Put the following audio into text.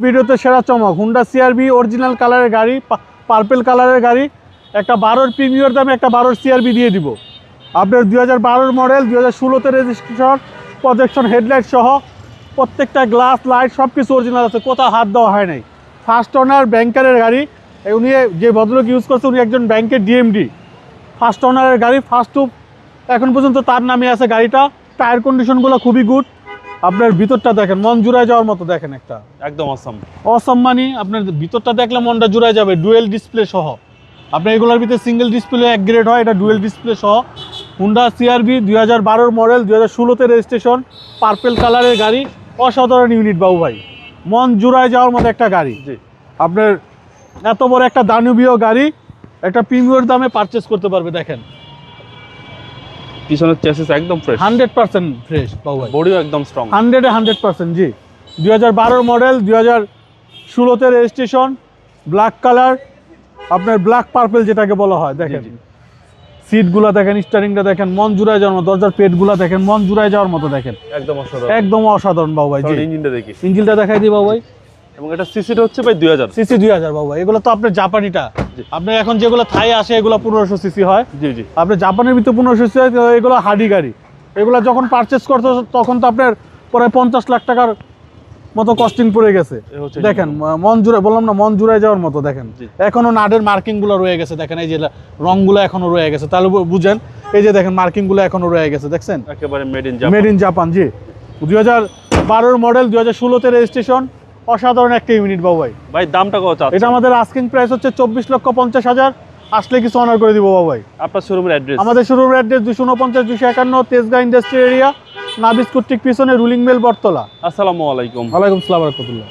ভিডিওতে সেরা চমক হুন্ডা সিআরভি অরিজিনাল কালারের গাড়ি, পার্পেল কালারের গাড়ি, একটা 12 প্রিমিয়ার দামে একটা 12 সিআরভি দিয়ে দিব আপনার। 2012 মডেল, 2016তে রেজিস্ট্রেশন, প্রজেকশন হেডলাইট সহ প্রত্যেকটা গ্লাস লাইট সব কিছু অরিজিনাল আছে, কোথাও হাত দেওয়া হয় নাই। ফার্স্ট ওনার ব্যাংকারের গাড়ি, উনি যে ভদ্রলোক ইউজ করছে উনি একজন ব্যাংকের ডিএমডি। ফার্স্ট ওনারের গাড়ি, ফার্স্ট টু এখন পর্যন্ত তার নামে আছে গাড়িটা। টায়ার কন্ডিশনগুলো খুবই গুড। আপনার ভিতরটা দেখেন, মন জুড়ায় যাওয়ার মতো দেখেন, একটা একদম অসম অসম মানে আপনার ভিতরটা দেখলে মনটা জুড়ায় যাবে। ডুয়েল ডিসপ্লে সহ আপনার এগুলোর ভিতরে সিঙ্গেল ডিসপ্লে এক গ্রেড হয়, এটা ডুয়েল ডিসপ্লে সহ। হুন্ডা সিআরভি 2012 মডেল, 2016তে রেজিস্ট্রেশন, পার্পেল কালারের গাড়ি, অসাধারণ ইউনিট বাবু ভাই, মন জুড়ায় যাওয়ার মতো একটা গাড়ি। জি, আপনার এত বড় একটা দানবীয় গাড়ি একটা প্রিমিয়ার দামে পারচেস করতে পারবে। দেখেন পিছনের চেসিস একদম ফ্রেশ, 100% ফ্রেশ বাবু ভাই, বডিও একদম স্ট্রং। 100% জি। 2012 মডেল, 2016তে রেজিস্ট্রেশন, ব্ল্যাক কালার, আপনার ব্ল্যাক পার্পেল যেটাকে বলা হয়। দেখেন সিটগুলো দেখেন, স্টারিংটা দেখেন, মন জুড়ায় যাওয়ার মতো। দরজার পেটগুলো দেখেন, মন জুড়ায় যাওয়ার মতো দেখেন, একদম অসাধারণ, একদম অসাধারণ বাবু ভাই। জি, ইঞ্জিনটা দেখি, ইঞ্জিনটা দেখাই দিই বাবু ভাই। এবং এটা সিসিটা হচ্ছে ভাই 2000 সিসি 2000 বাবু ভাই। এগুলো তো আপনার জাপানিটা, আপনার এখন যেগুলো থাই আসে এগুলো 1500 সিসি হয়। জি জি, আপনার জাপানের ভিতরে 1500 সিসি হয়, এগুলো হার্ডি গাড়ি। এগুলো যখন পারচেস করতে তখন তো আপনার প্রায় 50 লাখ টাকার মতো কস্টিং পড়ে গেছে। দেখেন মন জুড়ে, বললাম না মন জুড়ায় যাওয়ার মতো। দেখেন এখনো নাটের মার্কিং গুলো রয়ে গেছে, দেখেন এই যে রংগুলো এখনো রয়ে গেছে, তাহলে বুঝেন। এই যে দেখেন মার্কিং গুলো এখনো রয়ে গেছে, দেখছেন একেবারে মেড ইন জাপান। জি, 2012 মডেল, 2016তে রেজিস্ট্রেশন, অসাধারণ একটা ইউনিট বাবু ভাই। ভাই দামটা কত চাচ্ছেন? এটা আমাদের আস্কিং প্রাইস হচ্ছে 24,50,000। আসলে কিছু অনার করে দিব বাবু ভাই। আপনার শোরুমের অ্যাড্রেস? আমাদের শোরুমের অ্যাড্রেস 249 251 তেজগাঁ ইন্ডাস্ট্রি এরিয়া, নাবিস কর্তৃক পিছনে রুলিং মেল বটতলা। আসসালামু আলাইকুম। ওয়ালাইকুম আসসালাম ওয়া রাহমাতুল্লাহ।